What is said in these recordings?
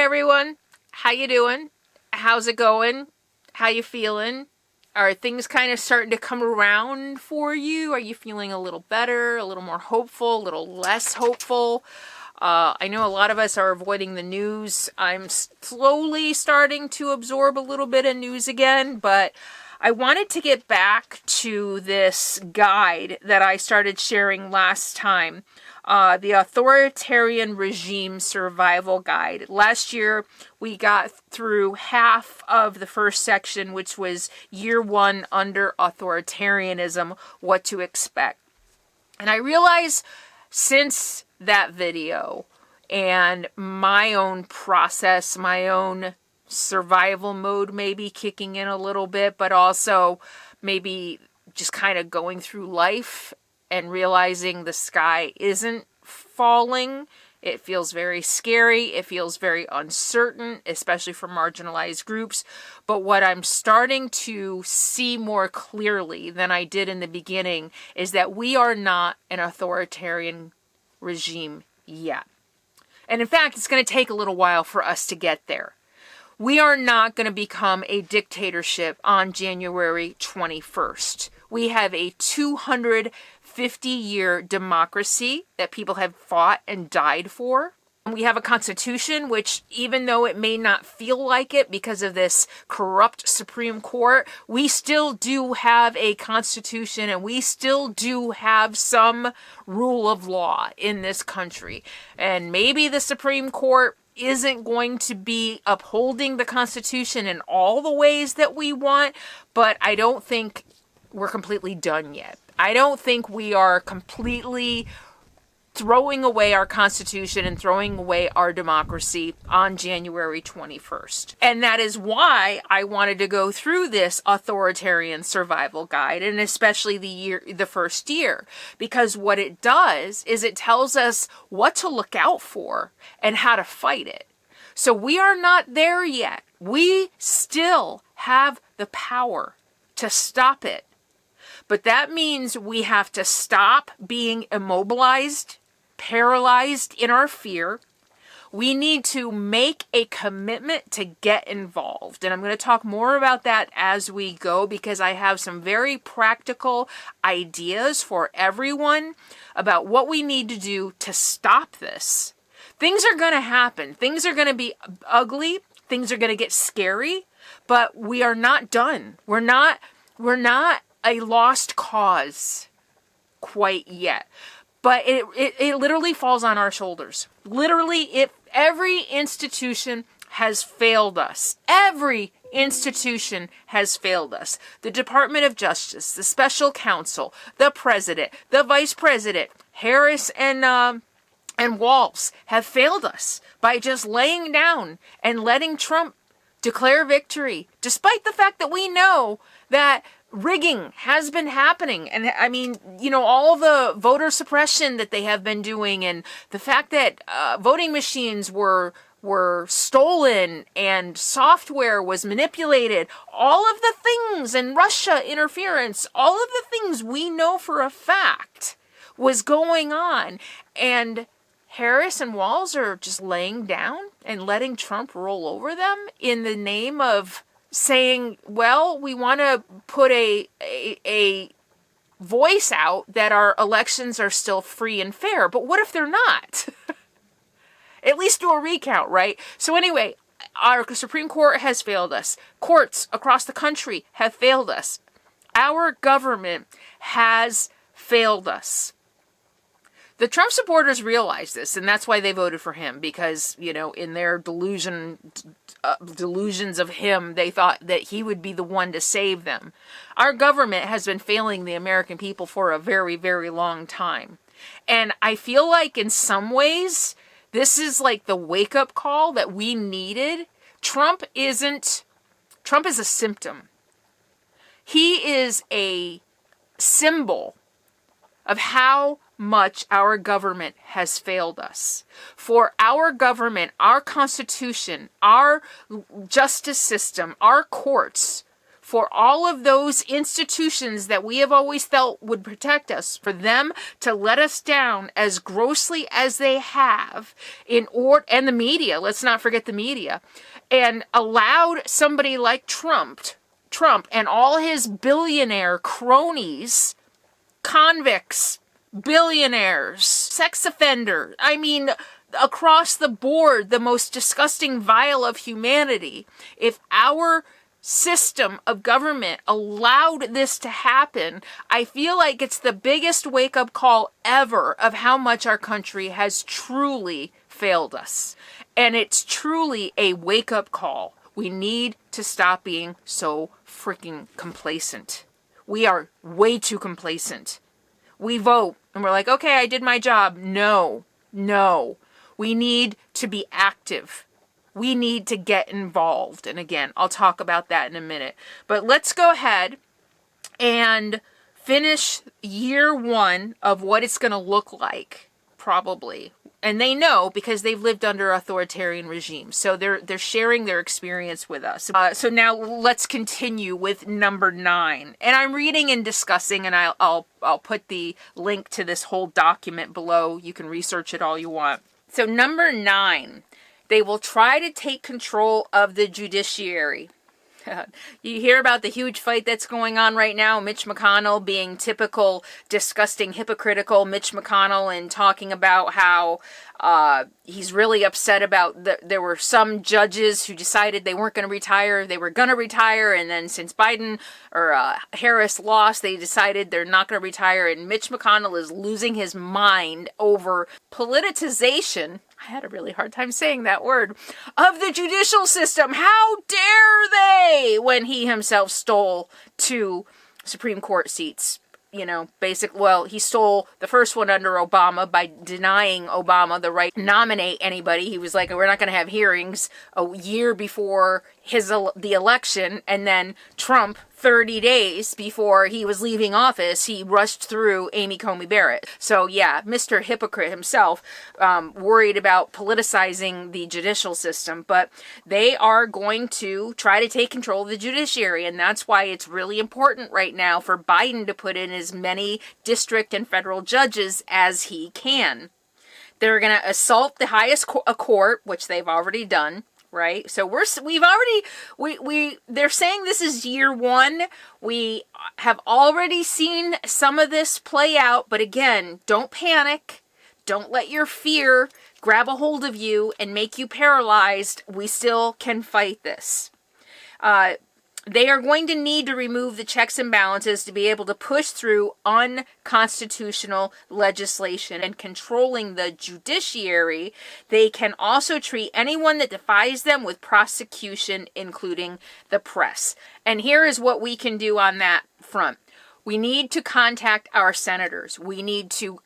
everyone. How you doing? How's it going? How you feeling? Are things kind of starting to come around for you? Are you feeling a little better, a little more hopeful, a little less hopeful? I know a lot of us are avoiding the news. I'm slowly starting to absorb a little bit of news again, but I wanted to get back to this guide that I started sharing last time, the Authoritarian Regime Survival Guide. Last year, we got through half of the first section, which was year one under authoritarianism, what to expect. And I realize since that video and my own process, my own survival mode maybe kicking in a little bit, but also maybe just kind of going through life and realizing the sky isn't falling. It feels very scary. It feels very uncertain, especially for marginalized groups. But what I'm starting to see more clearly than I did in the beginning is that we are not an authoritarian regime yet. And in fact, it's going to take a little while for us to get there. We are not going to become a dictatorship on January 21st. We have a 250-year democracy that people have fought and died for. We have a constitution which, even though it may not feel like it because of this corrupt Supreme Court, we still do have a constitution and we still do have some rule of law in this country. And maybe the Supreme Court isn't going to be upholding the Constitution in all the ways that we want, but I don't think we're completely done yet. I don't think we are completely throwing away our Constitution and throwing away our democracy on January 21st. And that is why I wanted to go through this authoritarian survival guide, and especially the first year, because what it does is it tells us what to look out for and how to fight it. So we are not there yet. We still have the power to stop it. But that means we have to stop being immobilized, paralyzed in our fear. We need to make a commitment to get involved. And I'm going to talk more about that as we go, because I have some very practical ideas for everyone about what we need to do to stop this. Things are going to happen. Things are going to be ugly. Things are going to get scary, but we are not done. We're not a lost cause quite yet. But it literally falls on our shoulders. Literally, every institution has failed us. Every institution has failed us. The Department of Justice, the Special Counsel, the President, the Vice President, Harris and Walz have failed us by just laying down and letting Trump declare victory, despite the fact that we know that rigging has been happening. And I mean, all the voter suppression that they have been doing, and the fact that voting machines were stolen and software was manipulated, all of the things, and Russia interference, all of the things we know for a fact was going on. And Harris and Walz are just laying down and letting Trump roll over them in the name of saying, well, we want to put a voice out that our elections are still free and fair. But what if they're not? At least do a recount, right? So anyway, our Supreme Court has failed us. Courts across the country have failed us. Our government has failed us. The Trump supporters realize this, and that's why they voted for him, because, in their delusions of him, they thought that he would be the one to save them. Our government has been failing the American people for a very, very long time. And I feel like in some ways, this is like the wake-up call that we needed. Trump is a symptom. He is a symbol of how much our government has failed us. For our government, our Constitution, our justice system, our courts, for all of those institutions that we have always felt would protect us, for them to let us down as grossly as they have and the media, let's not forget the media, and allowed somebody like Trump and all his billionaire cronies, convicts, billionaires, sex offenders, I mean, across the board, the most disgusting vial of humanity. If our system of government allowed this to happen, I feel like it's the biggest wake-up call ever of how much our country has truly failed us. And it's truly a wake-up call. We need to stop being so freaking complacent. We are way too complacent. We vote and we're like, okay, I did my job. No. We need to be active. We need to get involved. And again, I'll talk about that in a minute. But let's go ahead and finish year one of what it's going to look like, probably. And they know because they've lived under authoritarian regimes. So they're sharing their experience with us. So now let's continue with number 9. And I'm reading and discussing, and I'll put the link to this whole document below. You can research it all you want. So number 9. They will try to take control of the judiciary. You hear about the huge fight that's going on right now. Mitch McConnell being typical, disgusting, hypocritical Mitch McConnell and talking about how he's really upset about there were some judges who decided they weren't going to retire. They were going to retire. And then since Biden or Harris lost, they decided they're not going to retire. And Mitch McConnell is losing his mind over politicization. I had a really hard time saying that word, of the judicial system. How dare they, when he himself stole 2 Supreme Court seats. You know, he stole the first one under Obama by denying Obama the right to nominate anybody. He was like, we're not going to have hearings a year before the election. And then Trump, 30 days before he was leaving office, he rushed through Amy Coney Barrett. So yeah, Mr. Hypocrite himself, worried about politicizing the judicial system, but they are going to try to take control of the judiciary. And that's why it's really important right now for Biden to put in as many district and federal judges as he can. They're going to assault the highest court, which they've already done. Right? So they're saying this is year 1. We have already seen some of this play out, but again, don't panic. Don't let your fear grab a hold of you and make you paralyzed. We still can fight this. They are going to need to remove the checks and balances to be able to push through unconstitutional legislation. And controlling the judiciary, they can also treat anyone that defies them with prosecution, including the press. And here is what we can do on that front. We need to contact our senators. We need to,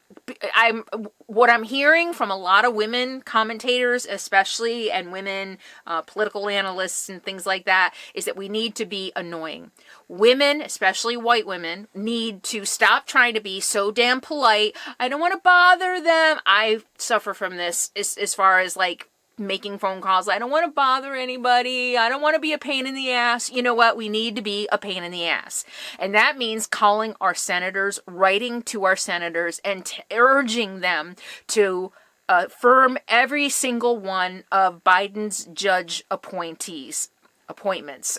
what I'm hearing from a lot of women commentators, especially, and women political analysts and things like that, is that we need to be annoying. Women, especially white women, need to stop trying to be so damn polite. I don't want to bother them. I suffer from this as far as like making phone calls. I don't want to bother anybody. I don't want to be a pain in the ass. You know what? We need to be a pain in the ass. And that means calling our senators, writing to our senators, and urging them to affirm every single one of Biden's judge appointments.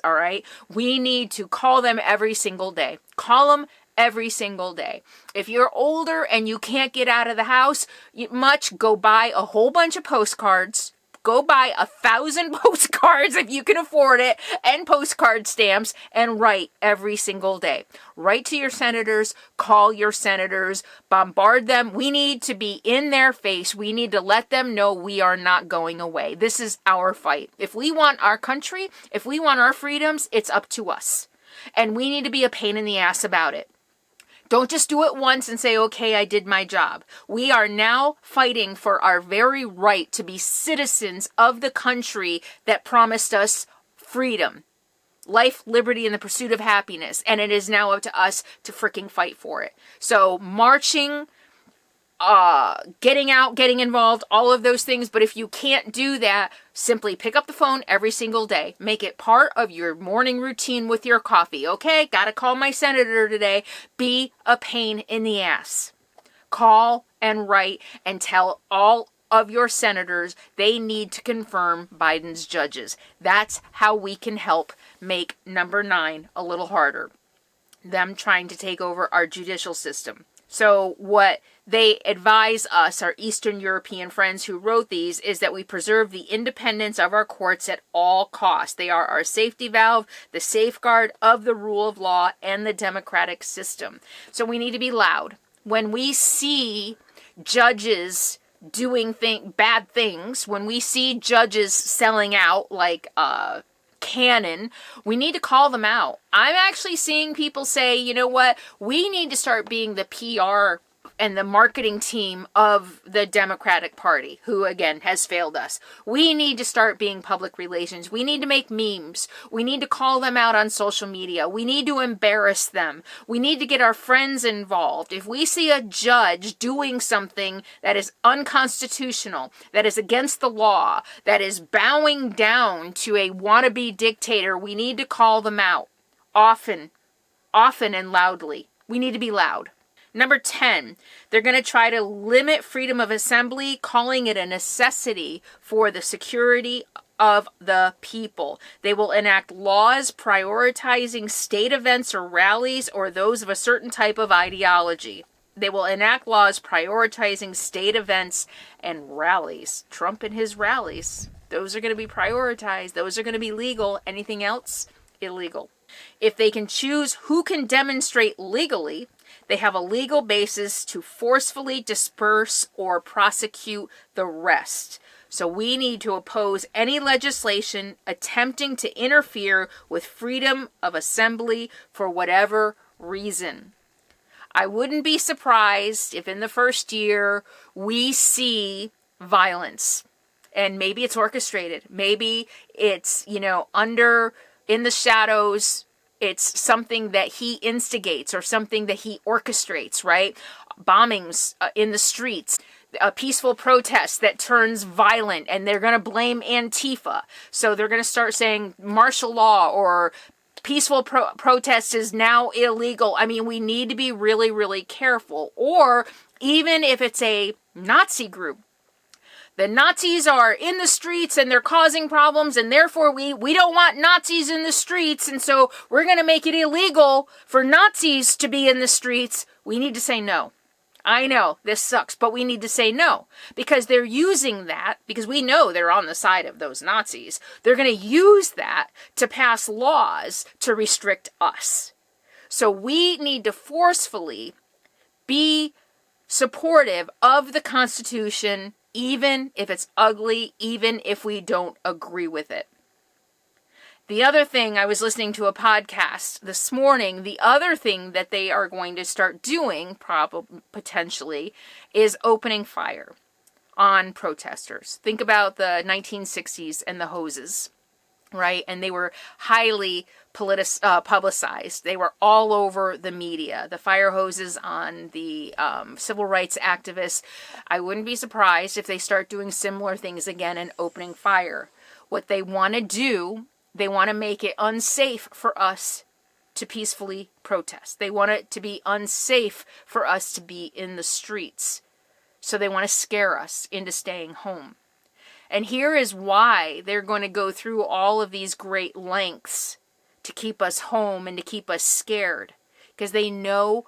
All right? We need to call them every single day. Call them every single day. If you're older and you can't get out of the house much, go buy a whole bunch of postcards. Go buy 1,000 postcards if you can afford it, and postcard stamps, and write every single day. Write to your senators, call your senators, bombard them. We need to be in their face. We need to let them know we are not going away. This is our fight. If we want our country, if we want our freedoms, it's up to us. And we need to be a pain in the ass about it. Don't just do it once and say, okay, I did my job. We are now fighting for our very right to be citizens of the country that promised us freedom, life, liberty, and the pursuit of happiness. And it is now up to us to freaking fight for it. So marching getting out, getting involved, all of those things. But if you can't do that, simply pick up the phone every single day. Make it part of your morning routine with your coffee. Okay, gotta call my senator today. Be a pain in the ass. Call and write and tell all of your senators they need to confirm Biden's judges. That's how we can help make number 9 a little harder. Them trying to take over our judicial system. So what they advise us, our Eastern European friends who wrote these, is that we preserve the independence of our courts at all costs. They are our safety valve, the safeguard of the rule of law and the democratic system. So we need to be loud. When we see judges doing bad things, when we see judges selling out like canon, we need to call them out. I'm actually seeing people say, you know what, we need to start being the PR and the marketing team of the Democratic Party, who again has failed us. We need to start being public relations. We need to make memes. We need to call them out on social media. We need to embarrass them. We need to get our friends involved. If we see a judge doing something that is unconstitutional, that is against the law, that is bowing down to a wannabe dictator, we need to call them out often and loudly. We need to be loud. Number 10, they're going to try to limit freedom of assembly, calling it a necessity for the security of the people. They will enact laws prioritizing state events or rallies or those of a certain type of ideology. They will enact laws prioritizing state events and rallies. Trump and his rallies. Those are going to be prioritized. Those are going to be legal. Anything else? Illegal. If they can choose who can demonstrate legally, they have a legal basis to forcefully disperse or prosecute the rest. So we need to oppose any legislation attempting to interfere with freedom of assembly for whatever reason. I wouldn't be surprised if in the first year we see violence. And maybe it's orchestrated. Maybe it's, in the shadows. It's something that he instigates or something that he orchestrates, right? Bombings in the streets, a peaceful protest that turns violent, and they're going to blame Antifa. So they're going to start saying martial law or peaceful protest is now illegal. I mean, we need to be really, really careful. Or even if it's a Nazi group. The Nazis are in the streets and they're causing problems, and therefore we don't want Nazis in the streets, and so we're going to make it illegal for Nazis to be in the streets. We need to say no. I know, this sucks, but we need to say no. Because they're using that, because we know they're on the side of those Nazis. They're going to use that to pass laws to restrict us. So we need to forcefully be supportive of the Constitution, even if it's ugly, even if we don't agree with it. The other thing, I was listening to a podcast this morning, the other thing that they are going to start doing, potentially, is opening fire on protesters. Think about the 1960s and the hoses, right? And they were highly publicized. They were all over the media. The fire hoses on the civil rights activists. I wouldn't be surprised if they start doing similar things again and opening fire. What they want to do, they want to make it unsafe for us to peacefully protest. They want it to be unsafe for us to be in the streets. So they want to scare us into staying home. And here is why they're going to go through all of these great lengths to keep us home and to keep us scared. Because they know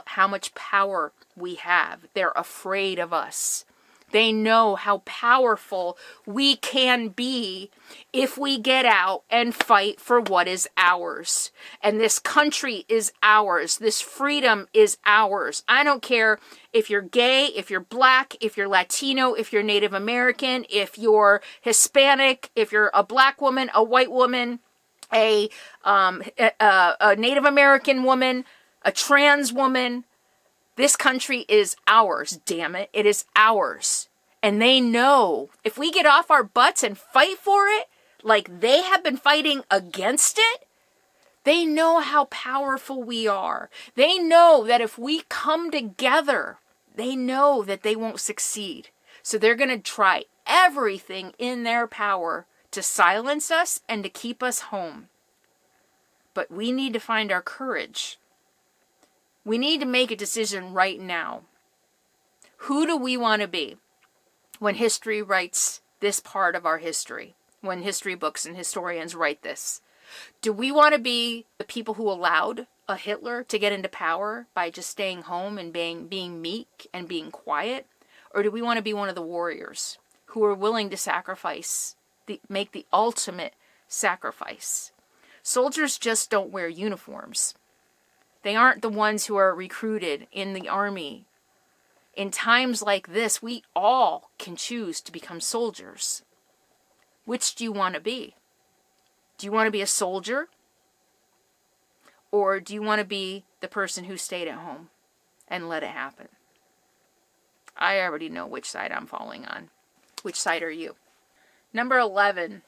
how much power we have. They're afraid of us. They know how powerful we can be if we get out and fight for what is ours. And this country is ours. This freedom is ours. I don't care if you're gay, if you're black, if you're Latino, if you're Native American, if you're Hispanic, if you're a black woman, a white woman, a Native American woman, a trans woman. This country is ours, damn it. It is ours. And they know if we get off our butts and fight for it, like they have been fighting against it, they know how powerful we are. They know that if we come together, they know that they won't succeed. So they're going to try everything in their power to silence us and to keep us home. But we need to find our courage. We need to make a decision right now. Who do we want to be when history writes this part of our history? When history books and historians write this? Do we want to be the people who allowed a Hitler to get into power by just staying home and being meek and being quiet? Or do we want to be one of the warriors who are willing to sacrifice, make the ultimate sacrifice? Soldiers just don't wear uniforms. They aren't the ones who are recruited in the army. In times like this, we all can choose to become soldiers. Which do you want to be? Do you want to be a soldier? Or do you want to be the person who stayed at home and let it happen? I already know which side I'm falling on. Which side are you? Number 11.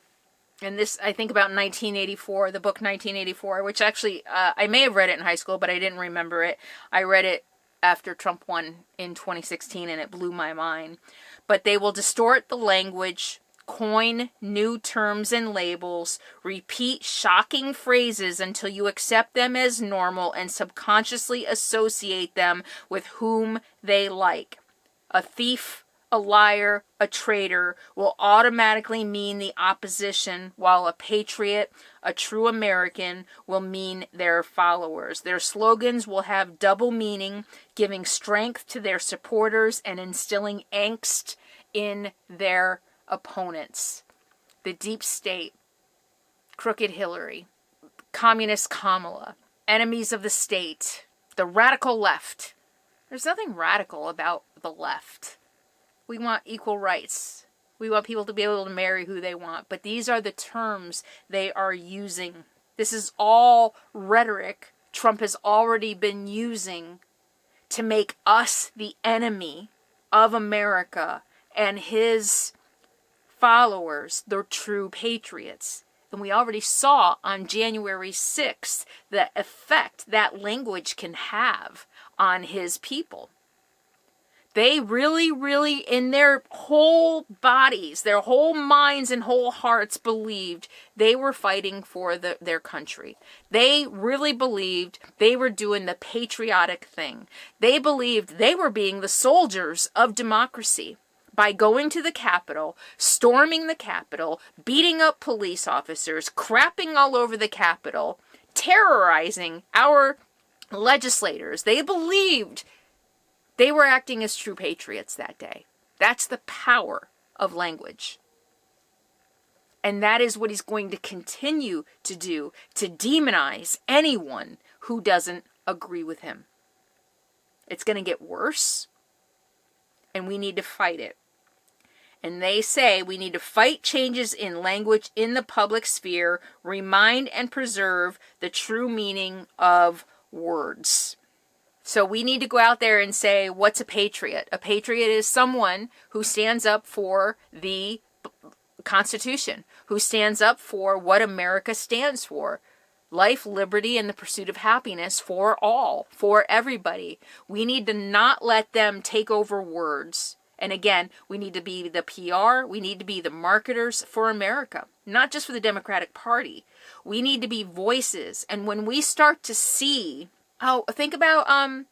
And this, I think about 1984, the book 1984, which actually, I may have read it in high school, but I didn't remember it. I read it after Trump won in 2016, and it blew my mind. But they will distort the language, coin new terms and labels, repeat shocking phrases until you accept them as normal and subconsciously associate them with whom they like. A thief, a liar, a traitor will automatically mean the opposition, while a patriot, a true American, will mean their followers. Their slogans will have double meaning, giving strength to their supporters and instilling angst in their opponents. The deep state, crooked Hillary, communist Kamala, enemies of the state, the radical left. There's nothing radical about the left. We want equal rights. We want people to be able to marry who they want. But these are the terms they are using. This is all rhetoric Trump has already been using to make us the enemy of America and his followers, the true patriots. And we already saw on January 6th the effect that language can have on his people. They really, really, in their whole bodies, their whole minds and whole hearts believed they were fighting for their country. They really believed they were doing the patriotic thing. They believed they were being the soldiers of democracy by going to the Capitol, storming the Capitol, beating up police officers, crapping all over the Capitol, terrorizing our legislators. They believed they were acting as true patriots that day. That's the power of language. And that is what he's going to continue to do, to demonize anyone who doesn't agree with him. It's going to get worse, and we need to fight it. And they say we need to fight changes in language in the public sphere, remind and preserve the true meaning of words. So we need to go out there and say, what's a patriot? A patriot is someone who stands up for the Constitution, who stands up for what America stands for. Life, liberty, and the pursuit of happiness for all, for everybody. We need to not let them take over words. And again, we need to be the PR, we need to be the marketers for America, not just for the Democratic Party. We need to be voices. And when we start to see, think about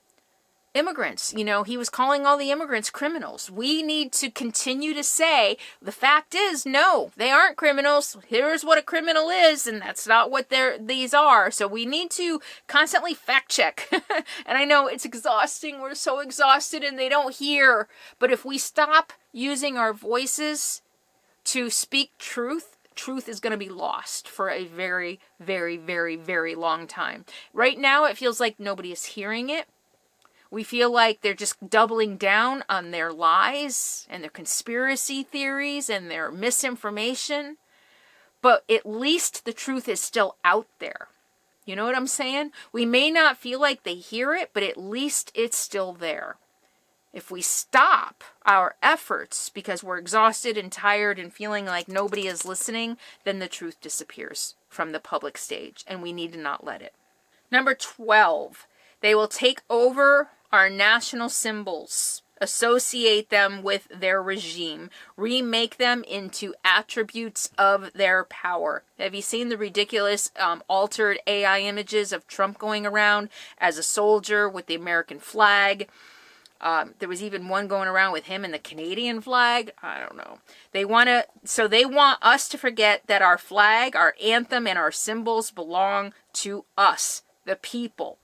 immigrants. You know, he was calling all the immigrants criminals. We need to continue to say, the fact is, no, they aren't criminals. Here's what a criminal is, and that's not what these are. So we need to constantly fact check. And I know it's exhausting. We're so exhausted and they don't hear. But if we stop using our voices to speak truth, truth is going to be lost for a very, very, very, very long time. Right now, it feels like nobody is hearing it. We feel like they're just doubling down on their lies and their conspiracy theories and their misinformation. But at least the truth is still out there. You know what I'm saying? We may not feel like they hear it, but at least it's still there. If we stop our efforts because we're exhausted and tired and feeling like nobody is listening, then the truth disappears from the public stage, and we need to not let it. Number 12, they will take over our national symbols, associate them with their regime, remake them into attributes of their power. Have you seen the ridiculous altered AI images of Trump going around as a soldier with the American flag? There was even one going around with him and the Canadian flag. I don't know. They want us to forget that our flag, our anthem, and our symbols belong to us, the people,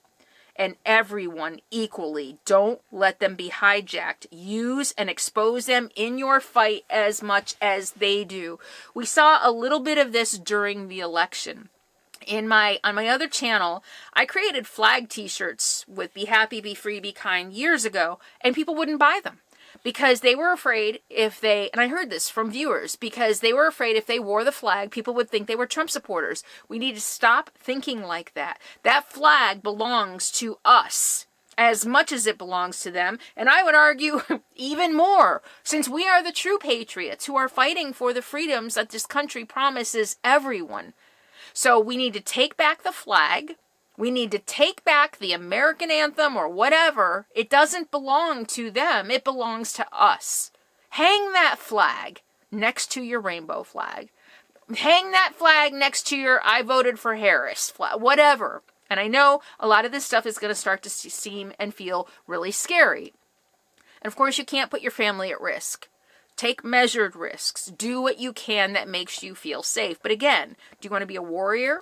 and everyone equally. Don't let them be hijacked. Use and expose them in your fight as much as they do. We saw a little bit of this during the election. On my other channel, I created flag t-shirts with Be Happy, Be Free, Be Kind years ago, and people wouldn't buy them because they were afraid and I heard this from viewers, because they were afraid if they wore the flag, people would think they were Trump supporters. We need to stop thinking like that. That flag belongs to us as much as it belongs to them, and I would argue even more, since we are the true patriots who are fighting for the freedoms that this country promises everyone. So we need to take back the flag. We need to take back the American anthem or whatever. It doesn't belong to them. It belongs to us. Hang that flag next to your rainbow flag. Hang that flag next to your I voted for Harris flag, whatever. And I know a lot of this stuff is going to start to seem and feel really scary. And of course, you can't put your family at risk. Take measured risks. Do what you can that makes you feel safe. But again, do you want to be a warrior?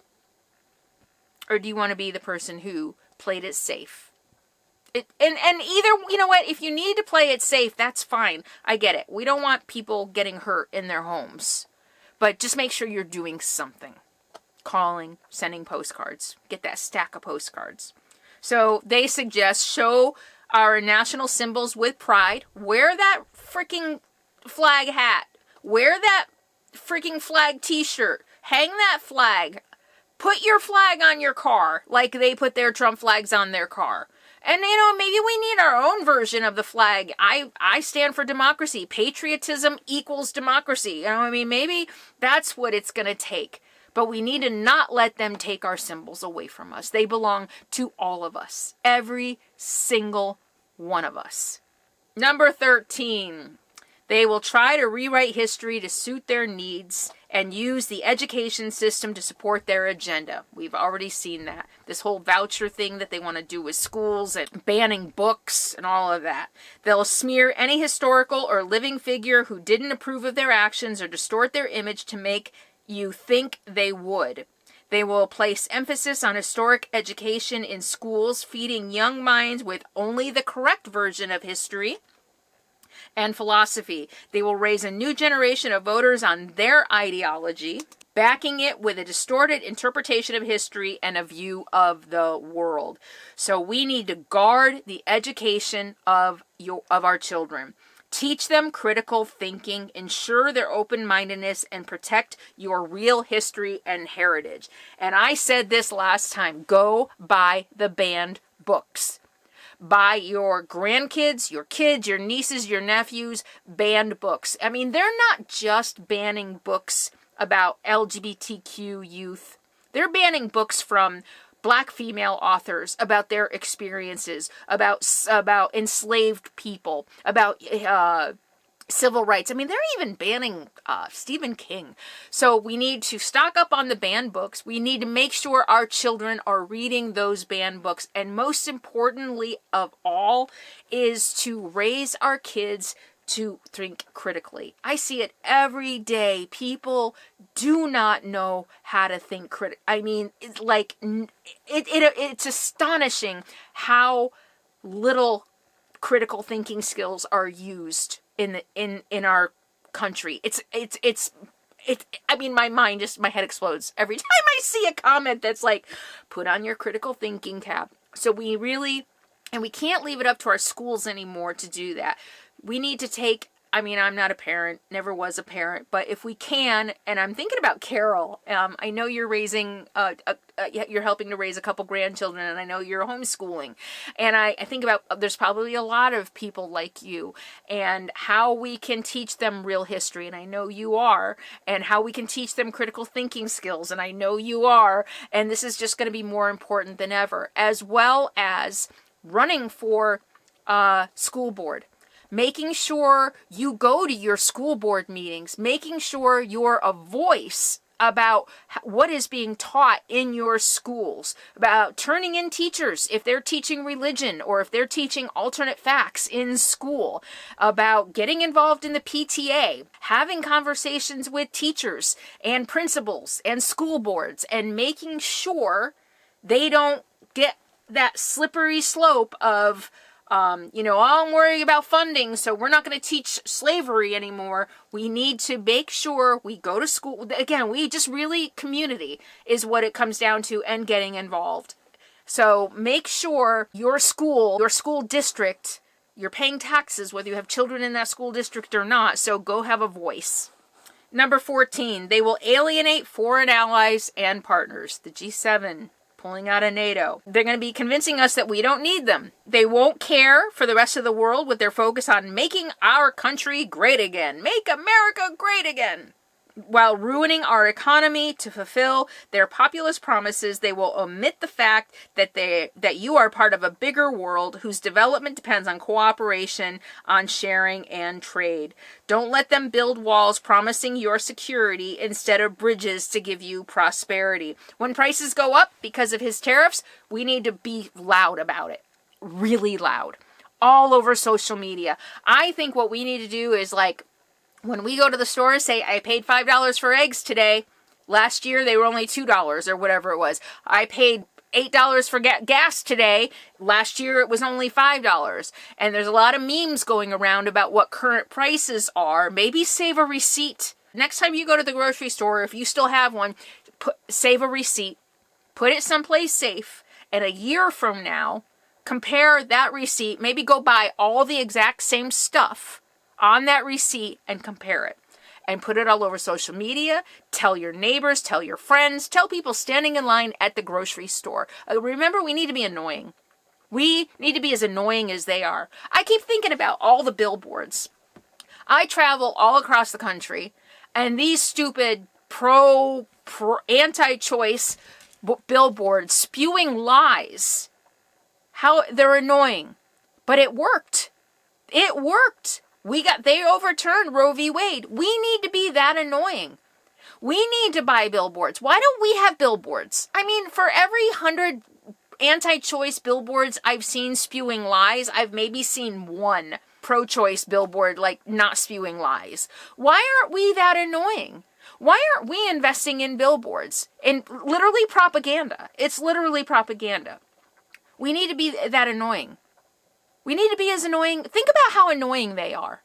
Or do you want to be the person who played it safe? And either, you know what, if you need to play it safe, that's fine. I get it. We don't want people getting hurt in their homes. But just make sure you're doing something. Calling, sending postcards. Get that stack of postcards. So they suggest show our national symbols with pride. Wear that freaking flag hat. Wear that freaking flag t-shirt. Hang that flag. Put your flag on your car like they put their Trump flags on their car. And, you know, maybe we need our own version of the flag. I stand for democracy. Patriotism equals democracy. You know, I mean, maybe that's what it's going to take. But we need to not let them take our symbols away from us. They belong to all of us. Every single one of us. Number 13. They will try to rewrite history to suit their needs and use the education system to support their agenda. We've already seen that. This whole voucher thing that they want to do with schools and banning books and all of that. They'll smear any historical or living figure who didn't approve of their actions or distort their image to make you think they would. They will place emphasis on historic education in schools, feeding young minds with only the correct version of history and philosophy. They will raise a new generation of voters on their ideology, backing it with a distorted interpretation of history and a view of the world. So we need to guard the education of our children. Teach them critical thinking, ensure their open-mindedness, and protect your real history and heritage. And I said this last time, go buy the banned books. Buy your grandkids, your kids, your nieces, your nephews, banned books. I mean, they're not just banning books about LGBTQ youth. They're banning books from Black female authors about their experiences, about enslaved people, about civil rights. I mean, they're even banning Stephen King. So we need to stock up on the banned books. We need to make sure our children are reading those banned books. And most importantly of all is to raise our kids to think critically. I see it every day. People do not know how to think critically. I mean, it's like, it's astonishing how little critical thinking skills are used in our country. I mean, my head explodes every time I see a comment that's like, put on your critical thinking cap. So we can't leave it up to our schools anymore to do that. We need to take, I mean, I'm not a parent, never was a parent, but if we can, and I'm thinking about Carol, I know you're raising, you're helping to raise a couple grandchildren, and I know you're homeschooling, and I think about, there's probably a lot of people like you, and how we can teach them real history, and I know you are, and how we can teach them critical thinking skills, and I know you are, and this is just going to be more important than ever, as well as running for school board. Making sure you go to your school board meetings, making sure you're a voice about what is being taught in your schools, about turning in teachers if they're teaching religion or if they're teaching alternate facts in school, about getting involved in the PTA, having conversations with teachers and principals and school boards, and making sure they don't get that slippery slope of I'm worried about funding, so we're not going to teach slavery anymore. We need to make sure we go to school. Again, community is what it comes down to, and getting involved. So make sure your school district, you're paying taxes, whether you have children in that school district or not, so go have a voice. Number 14, they will alienate foreign allies and partners. The G7. Pulling out of NATO. They're going to be convincing us that we don't need them. They won't care for the rest of the world with their focus on making our country great again. Make America great again. While ruining our economy to fulfill their populist promises, they will omit the fact that you are part of a bigger world whose development depends on cooperation, on sharing, and trade. Don't let them build walls promising your security instead of bridges to give you prosperity. When prices go up because of his tariffs, we need to be loud about it. Really loud. All over social media. I think what we need to do is when we go to the store and say, I paid $5 for eggs today. Last year, they were only $2 or whatever it was. I paid $8 for gas today. Last year, it was only $5. And there's a lot of memes going around about what current prices are. Maybe save a receipt. Next time you go to the grocery store, if you still have one, save a receipt. Put it someplace safe. And a year from now, compare that receipt. Maybe go buy all the exact same stuff on that receipt and compare it, and put it all over social media. Tell your neighbors, tell your friends, tell people standing in line at the grocery store. Remember, we need to be annoying. We need to be as annoying as they are. I keep thinking about all the billboards. I travel all across the country, and these stupid anti-choice billboards spewing lies. How they're annoying. But it worked. It worked. They overturned Roe v. Wade. We need to be that annoying. We need to buy billboards. Why don't we have billboards? I mean, for every 100 anti-choice billboards I've seen spewing lies, I've maybe seen one pro-choice billboard, not spewing lies. Why aren't we that annoying? Why aren't we investing in billboards? In literally propaganda. It's literally propaganda. We need to be that annoying. We need to be as annoying. Think about how annoying they are.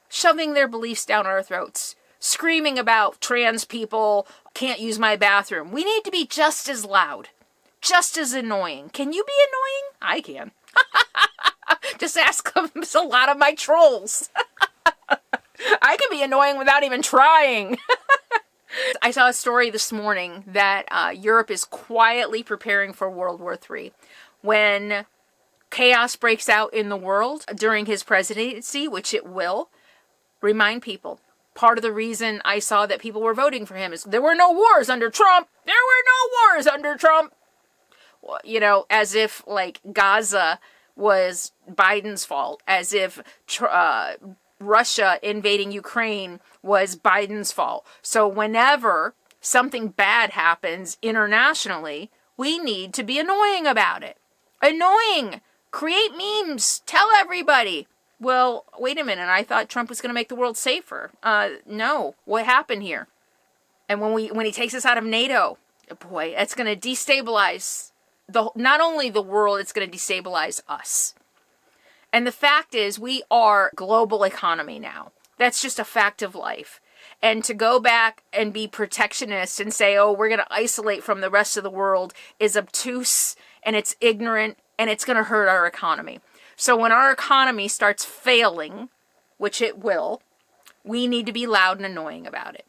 Shoving their beliefs down our throats. Screaming about trans people, can't use my bathroom. We need to be just as loud. Just as annoying. Can you be annoying? I can. Just ask a lot of my trolls. I can be annoying without even trying. I saw a story this morning that Europe is quietly preparing for World War III. When chaos breaks out in the world during his presidency, which it will, remind people. Part of the reason I saw that people were voting for him is there were no wars under Trump. There were no wars under Trump. As if Gaza was Biden's fault. As if Russia invading Ukraine was Biden's fault. So whenever something bad happens internationally, we need to be annoying about it. Annoying! Create memes. Tell everybody. Well, wait a minute. I thought Trump was going to make the world safer. No. What happened here? And when he takes us out of NATO, boy, it's going to destabilize not only the world, it's going to destabilize us. And the fact is, we are a global economy now. That's just a fact of life. And to go back and be protectionist and say, oh, we're going to isolate from the rest of the world is obtuse and it's ignorant. And it's going to hurt our economy. So when our economy starts failing, which it will, we need to be loud and annoying about it.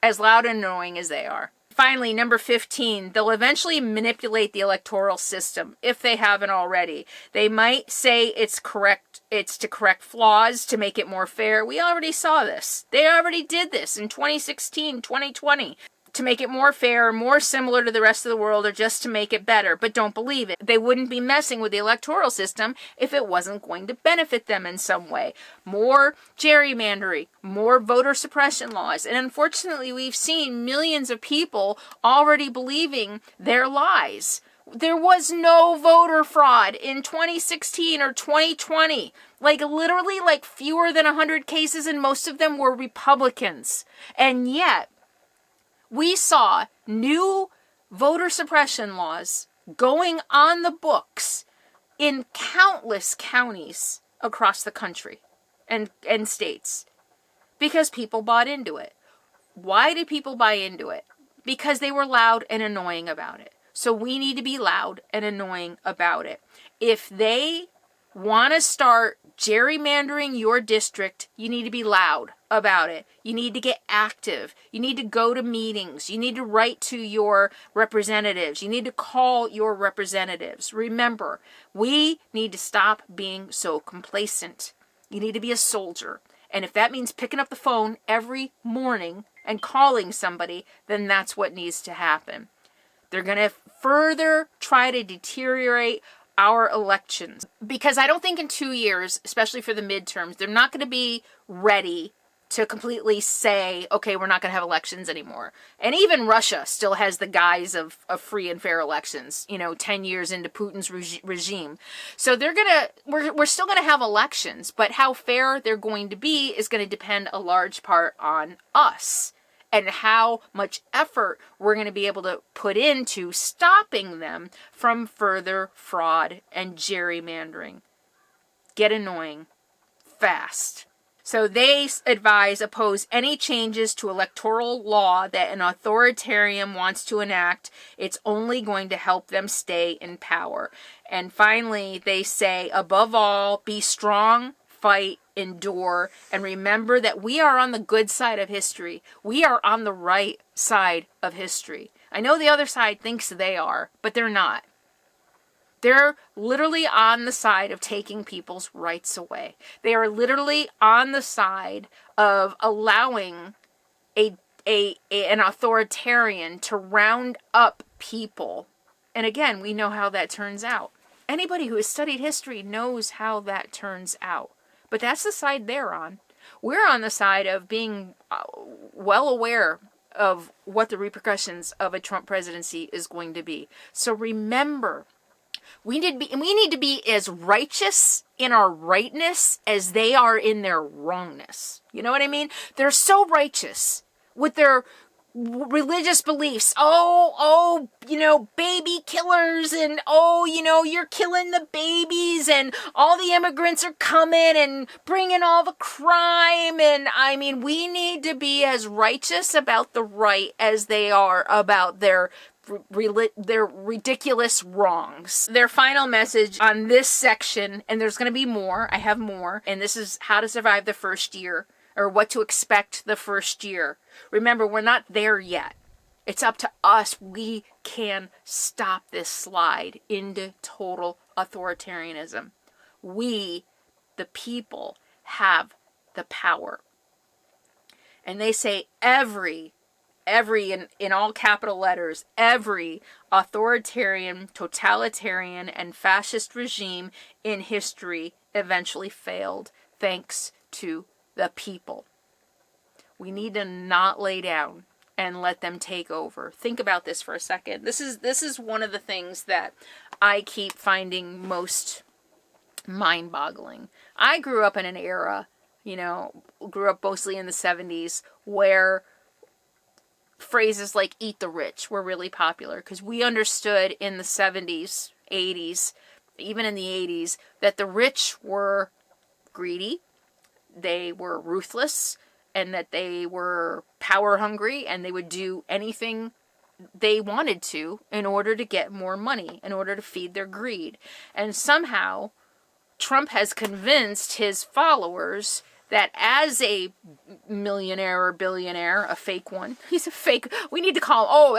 As loud and annoying as they are. Finally, number 15, they'll eventually manipulate the electoral system, if they haven't already. They might say it's to correct flaws, to make it more fair. We already saw this. They already did this in 2016, 2020. to make it more fair, more similar to the rest of the world, or just to make it better, but don't believe it. They wouldn't be messing with the electoral system if it wasn't going to benefit them in some way. More gerrymandering, more voter suppression laws. And unfortunately, we've seen millions of people already believing their lies. There was no voter fraud in 2016 or 2020. Literally, fewer than 100 cases, and most of them were Republicans. And yet, we saw new voter suppression laws going on the books in countless counties across the country and states because people bought into it. Why did people buy into it? Because they were loud and annoying about it. So we need to be loud and annoying about it. If they want to start gerrymandering your district, you need to be loud about it. You need to get active. You need to go to meetings. You need to write to your representatives. You need to call your representatives. Remember, we need to stop being so complacent. You need to be a soldier. And if that means picking up the phone every morning and calling somebody, then that's what needs to happen. They're going to further try to deteriorate our elections, because I don't think in 2 years, especially for the midterms, they're not going to be ready to completely say, okay, we're not going to have elections anymore. And even Russia still has the guise of free and fair elections, 10 years into Putin's regime. So we're still going to have elections, but how fair they're going to be is going to depend a large part on us and how much effort we're going to be able to put into stopping them from further fraud and gerrymandering. Get annoying fast. So they advise oppose any changes to electoral law that an authoritarian wants to enact. It's only going to help them stay in power. And finally, they say, above all, be strong, fight, endure, and remember that we are on the good side of history. We are on the right side of history. I know the other side thinks they are, but they're not. They're literally on the side of taking people's rights away. They are literally on the side of allowing an authoritarian to round up people. And again, we know how that turns out. Anybody who has studied history knows how that turns out. But that's the side they're on. We're on the side of being well aware of what the repercussions of a Trump presidency is going to be. So remember, we need to be as righteous in our rightness as they are in their wrongness. You know what I mean? They're so righteous with their religious beliefs. Baby killers, and you're killing the babies, and all the immigrants are coming and bringing all the crime. And we need to be as righteous about the right as they are about their ridiculous wrongs. Their final message on this section, and there's going to be more, I have more, and this is how to survive the first year, or what to expect the first year. Remember, we're not there yet. It's up to us. We can stop this slide into total authoritarianism. We, the people, have the power. And they say every in all capital letters, every authoritarian, totalitarian, and fascist regime in history eventually failed thanks to the people. We need to not lay down and let them take over. Think about this for a second. This is one of the things that I keep finding most mind-boggling. I grew up in an era, grew up mostly in the 70s, where phrases like eat the rich were really popular, because we understood in the 70s, 80s, even in the 80s, that the rich were greedy, they were ruthless, and that they were power hungry, and they would do anything they wanted to in order to get more money, in order to feed their greed. And somehow Trump has convinced his followers that as a millionaire or billionaire, a fake one, he's a fake, we need to call him, oh,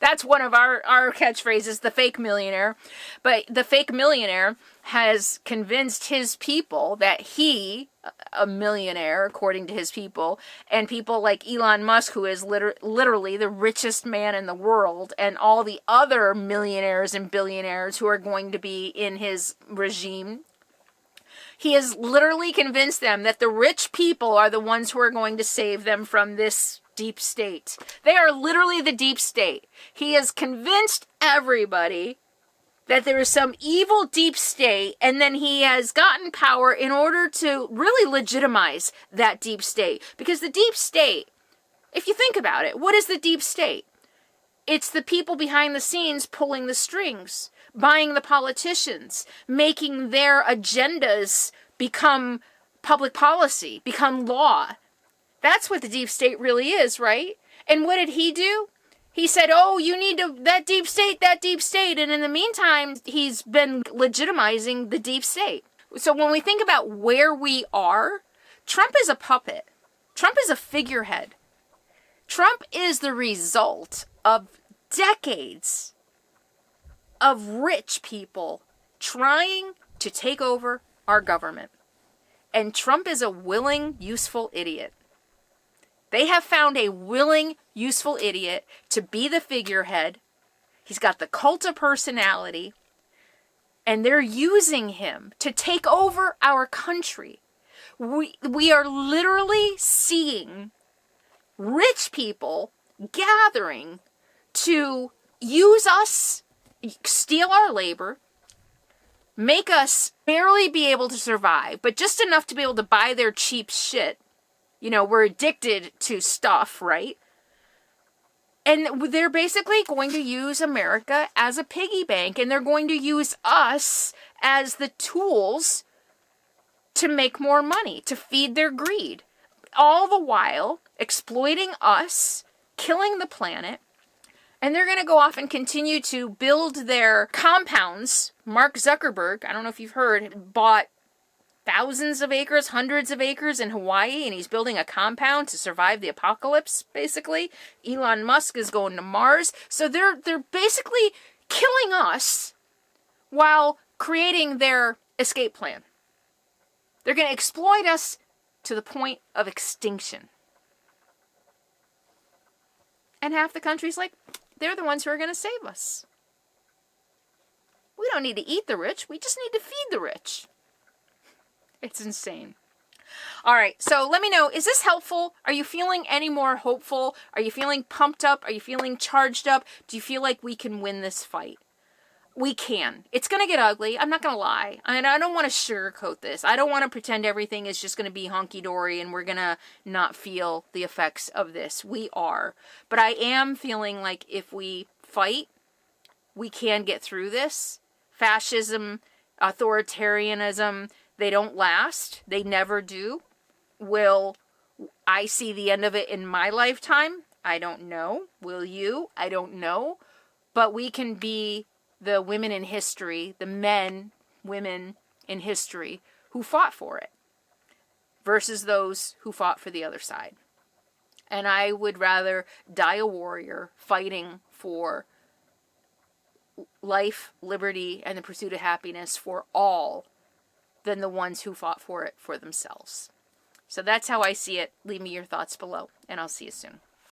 that's one of our catchphrases, the fake millionaire. But the fake millionaire has convinced his people that he, a millionaire, according to his people, and people like Elon Musk, who is literally the richest man in the world, and all the other millionaires and billionaires who are going to be in his regime, he has literally convinced them that the rich people are the ones who are going to save them from this deep state. They are literally the deep state. He has convinced everybody that there is some evil deep state, and then he has gotten power in order to really legitimize that deep state. Because the deep state, if you think about it, what is the deep state? It's the people behind the scenes pulling the strings, buying the politicians, making their agendas become public policy, become law. That's what the deep state really is, right? And what did he do? He said, oh, you need that deep state. And in the meantime, he's been legitimizing the deep state. So when we think about where we are, Trump is a puppet. Trump is a figurehead. Trump is the result of decades of rich people trying to take over our government. And Trump is a willing, useful idiot. They have found a willing, useful idiot to be the figurehead. He's got the cult of personality. And they're using him to take over our country. We are literally seeing rich people gathering to use us, steal our labor, make us barely be able to survive, but just enough to be able to buy their cheap shit. You know, we're addicted to stuff, right? And they're basically going to use America as a piggy bank, and they're going to use us as the tools to make more money, to feed their greed. All the while exploiting us, killing the planet. And they're going to go off and continue to build their compounds. Mark Zuckerberg, I don't know if you've heard, bought thousands of acres, hundreds of acres in Hawaii, and he's building a compound to survive the apocalypse, basically. Elon Musk is going to Mars. So they're basically killing us while creating their escape plan. They're going to exploit us to the point of extinction. And half the country's like, they're the ones who are going to save us. We don't need to eat the rich. We just need to feed the rich. It's insane. All right, so let me know, is this helpful? Are you feeling any more hopeful? Are you feeling pumped up? Are you feeling charged up? Do you feel like we can win this fight? We can. It's going to get ugly. I'm not going to lie. And I don't want to sugarcoat this. I don't want to pretend everything is just going to be hunky-dory and we're going to not feel the effects of this. We are. But I am feeling like if we fight, we can get through this. Fascism, authoritarianism, they don't last. They never do. Will I see the end of it in my lifetime? I don't know. Will you? I don't know. But we can be the women in history, the men, women in history who fought for it versus those who fought for the other side. And I would rather die a warrior fighting for life, liberty, and the pursuit of happiness for all than the ones who fought for it for themselves. So that's how I see it. Leave me your thoughts below, and I'll see you soon.